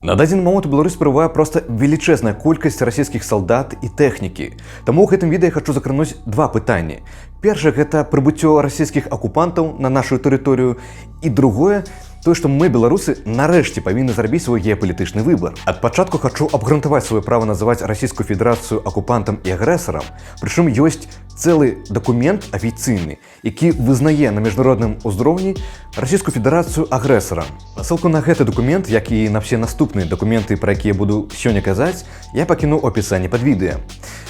На дадзены момент у Беларусь перабывае проста велічэзная колькасць расійскіх салдат і тэхнікі. Таму ў гэтым відэа я хачу закрануць два пытанні. Першае – гэта прыбыццё расійскіх акупантаў на нашу тэрыторыю, і другое – тое, што мы, беларусы, нарэшце павінны зрабіць свой геапалітычны выбар. Ад пачатку хачу абгрунтаваць сваё права называць расійскую федэрацыю акупантам і агрэсарам, прычым ёсць цэлы дакумент афіцыйны, які вызнае на міжнародным узроўні расійскую федэрацыю агрэсарам. Пасылку на гэты дакумент, як і на все наступныя дакументы, пра якія буду сёння казаць, я пакіну ў апісанні пад відэа.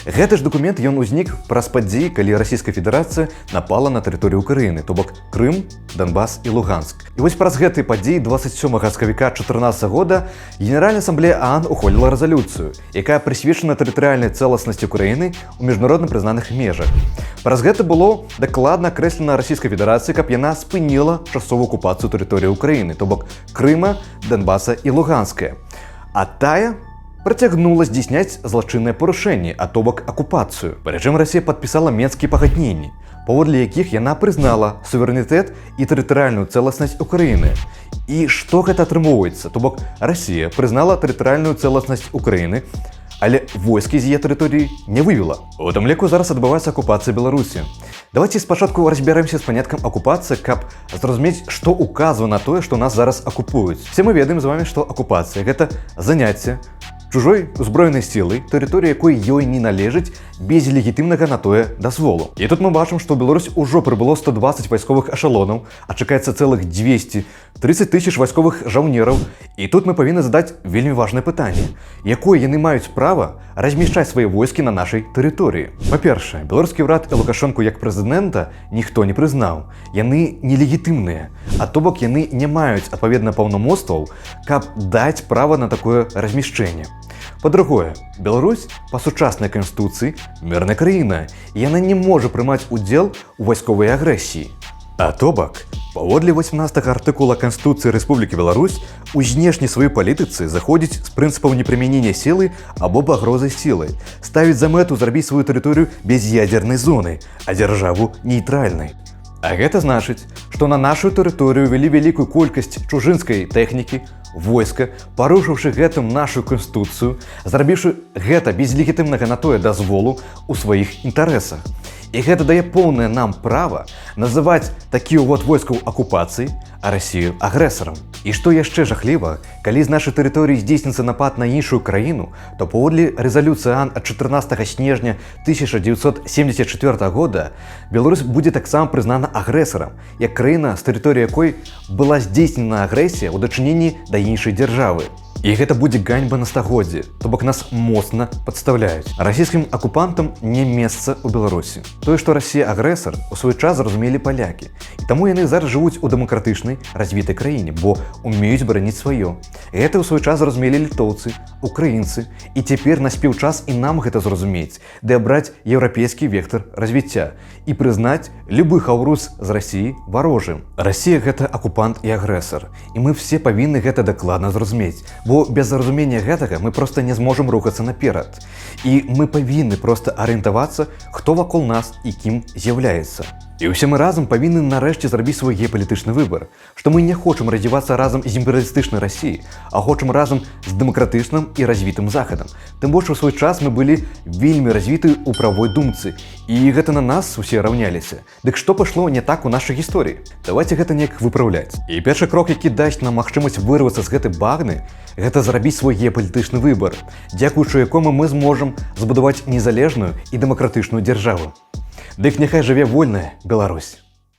Гэты ж дакумент ён узнік праз падзеі, калі Расійская Федэрацыя напала на тэрыторыю Украіны, то бок Крым, Донбас і Луганск. І вось праз гэты падзеі 27 сакавіка 2014 года Генеральная Асамблея ААН ухваліла рэзалюцыю, якая прысвечана тэрытарыяльнай цэласнасці Украіны ў міжнародна прызнаных межах. Праз гэта было дакладна акрэслена Расійскай Федэрацыі, каб яна спыніла часовую акупацыю тэрыторыі Украіны, то бок Крыма, Донбаса і Луганская. А тая працягнула здзейсняць злачынныя парушэнні, а то бок акупацыю. Прычым Расія падпісала Менскія пагадненні, паводле якіх яна прызнала суверэнітэт і тэрытарыяльную цэласнасць Украіны. І што гэта атрымоўваецца? То бок Расія прызнала тэрытарыяльную цэласнасць Украіны, але войскі з яе тэрыторыі не вывела. У тым ліку зараз адбываецца акупацыя Беларусі. Давайте спачатку разбярэмся з паняткам акупацыі, каб зразумець, што указва на тое, што нас зараз акупуюць. Все мы ведаем з вами, што акупацыя – гэта заняцце чужой узброенай сілай, тэрыторыя якой ёй не належыць без легітымнага на тое дазволу. І тут мы бачым, што ў Беларусь ужо прыбыло 120 вайсковых эшалонаў, а чакаецца цэлых 230 тысяч вайсковых жаўнераў. І тут мы павінны задаць вельмі важнае пытанне. Якое яны маюць права размяшчаць свае войскі на нашай тэрыторыі? Па-першае, беларускі ўрад і Лукашэнку як прэзідэнта ніхто не прызнаў. Яны нелегітымныя, а то бок яны не маюць адпаведна паўнамоцтваў, каб даць права на такое размяшчэнне. Па-другое, Беларусь па сучаснай канстытуцыі мірная краіна, і яна не можа прымаць удзел у вайсковай агрэсіі. А то бок, паводле 18 артыкула Канстытуцыі Рэспублікі Беларусь у знешняй сваёй палітыцы заходзіць з прынцыпаў непрымянення сілы або пагрозы сілай, ставіць за мэту зрабіць сваю тэрыторыю без ядзернай зоны, а дзяржаву нейтральнай. А гэта значыць, што на нашу тэрыторыю вялі вялікую колькасць чужынскай тэхнікі, войска, парушыўшы гэтым нашу канстытуцыю, зрабіўшы гэта без легітымнага на тое дазволу ў сваіх інтарэсах. І гэта дае поўнае нам права называць такія вот войскаў акупацыі, а Расію агрэсарам. І што яшчэ жахліва, калі з нашай тэрыторыі здзейсніцца напад на іншую краіну, то паводле рэзалюцыі ААН ад 14 снежня 1974 года Беларусь будзе таксама прызнана агрэсарам, як краіна, з тэрыторыі якой была здзейснена агрэсія ў дачыненні да іншай дзяржавы. І гэта будзе ганьба на стагоддзе, то бок нас моцна падстаўляюць. Расійскім акупантам не месца ў Беларусі. Тое, што Расія агрэсар, у свой час зразумелі палякі. І таму яны зараз жывуць у дэмакратычнай, развітай краіне, бо умеюць бараніць сваё. Гэта ў свой час зразумелі літоўцы, украінцы, і цяпер наспеў час і нам гэта зразумець, ды абраць еўрапейскі вектар развіцця і прызнаць любы хаўрус з Расіі варожым. Расія – гэта акупант і агрэсар, і мы все павінны гэта дакладна зразумець. Бо без разумення гэтага мы проста не зможам рухацца наперад. І мы павінны проста арыентавацца, хто вакол нас і кім з'яўляецца. І ўсе мы разам павінны нарэшце зрабіць свой геапалітычны выбар, што мы не хочам раздзівацца разам з імперыялістычнай Расіяй, а хочам разам з дэмакратычным і развітым Захадам. Тым больш у свой час мы былі вельмі развіты ў правой думцы, і гэта на нас усе раўняліся. Дык што пайшло не так у нашай гісторыі? Давайте гэта неяк выпраўляць. І першы крок, які дасць нам магчымасць вырвацца з гэтай багны, гэта зрабіць свой геапалітычны выбар, дзякуючы якому мы зможам збудаваць незалежную і дэмакратычную дзяржаву. Дык няхай жыве вольная Беларусь!